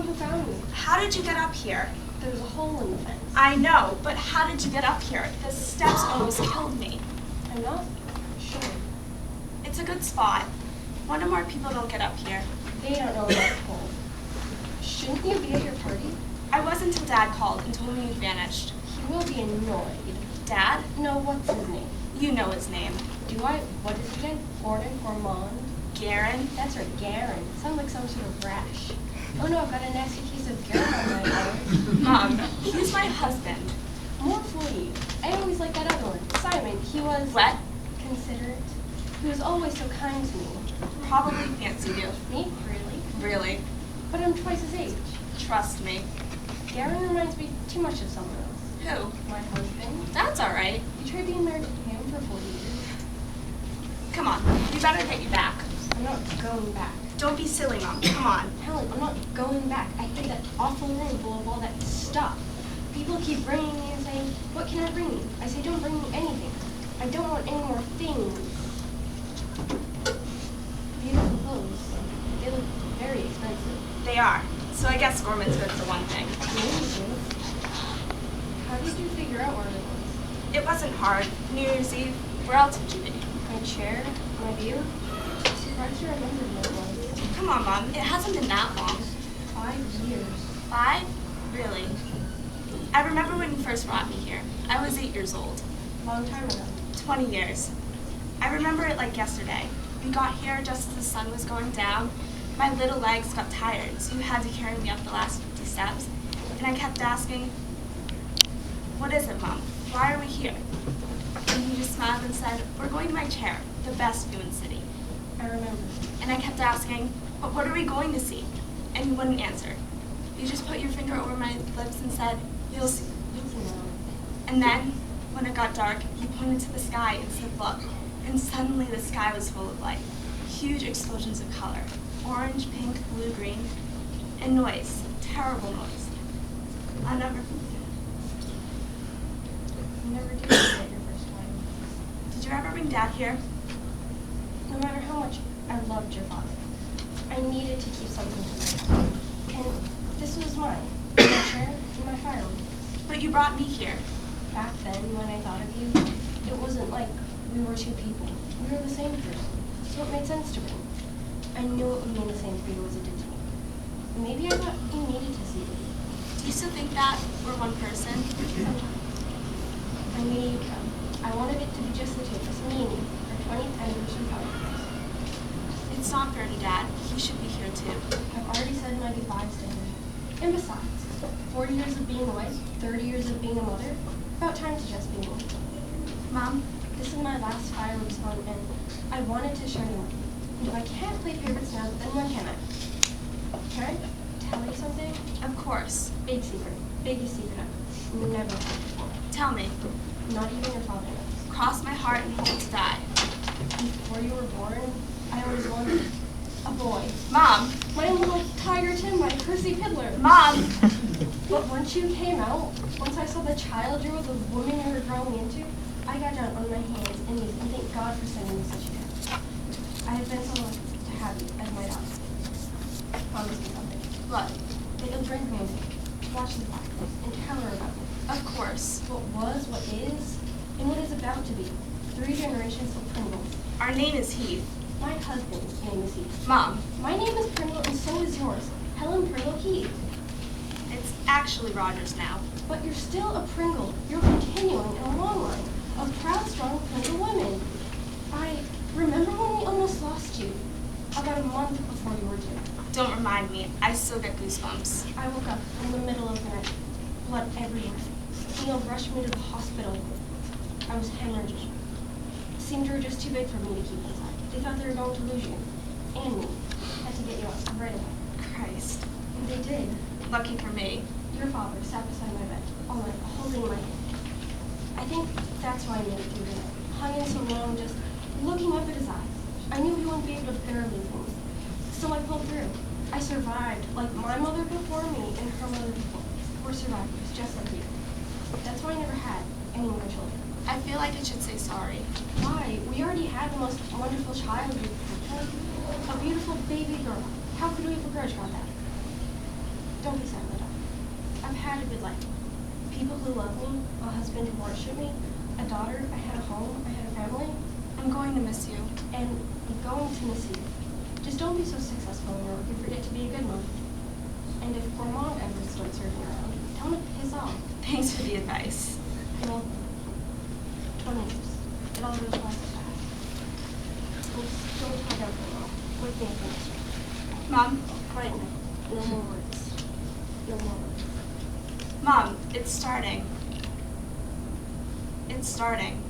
one who found me. How did you get up here? There was a hole in the fence. I know, but how did you get up here? The steps almost killed me. I'm not sure. It's a good spot. Wonder more people don't get up here. They don't know about the hole. Shouldn't you be at your party? I was until Dad called and told me you'd vanished. He will be annoyed. Dad? No, what's his name? You know his name. Do I? What is it again? Gordon Ormond? Garen? That's right, Garen. Sounds like some sort of rash. Oh no, I've got a nasty case of Garen on my arm. Mom, he's my husband. More for you. I always liked that other one. Simon, he was... What? Considerate. He was always so kind to me. Probably fancied you. Me? Really? Really? But I'm twice his age. Trust me. Garen reminds me too much of someone else. Who? My husband. That's all right. You tried being married to him for 40 years. Come on, we better get you back. I'm not going back. Don't be silly, Mom. Come on. Helen, I'm not going back. I hate that awful room full of all that stuff. People keep bringing me and saying, what can I bring you? I say, don't bring me anything. I don't want any more things. Beautiful clothes. They look very expensive. They are. So I guess Gorman's good for one thing. Amazing. How did you figure out where it was? It wasn't hard. New Year's Eve. Where else would you be? My chair? My view? I'm surprised you remembered where it was. Come on, Mom. It hasn't been that long. 5 years. 5? Really? I remember when you first brought me here. I was 8 years old. Long time ago. 20 years. I remember it like yesterday. We got here just as the sun was going down. My little legs got tired, so you had to carry me up the last 50 steps. And I kept asking, what is it, Mom? Why are we here? And you just smiled and said, we're going to my chair, the best view in the city. I remember. And I kept asking, but what are we going to see? And you wouldn't answer. You just put your finger over my lips and said, you'll see. And then, when it got dark, you pointed to the sky and said, look. And suddenly the sky was full of light. Huge explosions of color. Orange, pink, blue, green. And noise. Terrible noise. I'll never forget it. You never did forget your first time. Did you ever bring Dad here? No matter how much I loved your father, I needed to keep something to myself. And this was mine. My chair and my firewood. But you brought me here. Back then, when I thought of you, it wasn't like we were two people. We were the same person. So it made sense to me. I knew it would mean the same for you as it did to me. Maybe I thought you needed to see me. Do you still think that we're one person? Sometimes. I knew you'd come. I wanted it to be just the two of us, me and you, our 20th anniversary party. It's not fair to Dad. He should be here too. I've already said my goodbyes to him. And besides, 40 years of being a wife, 30 years of being a mother, about time to just be me. Mom? This is my last fireworks fun, and I wanted to share them with you. And if I can't play favorites now, then when can I? Can I tell you something? Of course. Big secret. Biggest secret I've never told before. Tell me. Not even your father knows. Cross my heart and hope to die. Before you were born, I always wanted a boy. Mom! My own little Tiger Tim by Percy Piddler. Mom! But once you came out, once I saw the child you were, the woman you were growing into, I got down on my hands and knees and thank God for sending me such a gift. I have been so lucky to have you as my daughter. Promise me something. What? That you'll drink music, watch the fireworks, and tell her about me. Of course. What was, what is, and what is about to be. 3 generations of Pringles. Our name is Heath. My husband's name is Heath. Mom. My name is Pringle and so is yours. Helen Pringle Heath. It's actually Rogers now. But you're still a Pringle. You're continuing in a long line of proud, strong Pringle women. I remember when we almost lost you, about a month before you were due. Don't remind me. I still get goosebumps. I woke up in the middle of the night, blood everywhere. Neil rushed me to the hospital. I was hemorrhaging. It seemed you were just too big for me to keep inside. They thought they were going to lose you. And me. Had to get you out right away. Christ. And they did. Lucky for me. Your father sat beside my bed, all night, holding my hand. I think that's why I made it through the night. Hung in so long, just looking up at his eyes. I knew he wouldn't be able to bear losing me. So I pulled through. I survived, like my mother before me and her mother before. We're survivors, just like you. That's why I never had any more children. I feel like I should say sorry. Why? We already had the most wonderful child we've had. A beautiful baby girl. How could we begrudge about that? Don't be sad, Linda. I've had a good life. People who love me, a husband who worshiped me, a daughter, I had a home, I had a family. I'm going to miss you. And I'm going to miss you. Just don't be so successful in your work and forget to be a good one. And if Ormond ever starts serving around, tell him to piss off. Thanks for the advice. Well, 20 years. It all goes by so fast. Don't talk out for long. Wake me up when it's right. Mom? Quiet now. No more words. No more words. Mom, it's starting. It's starting.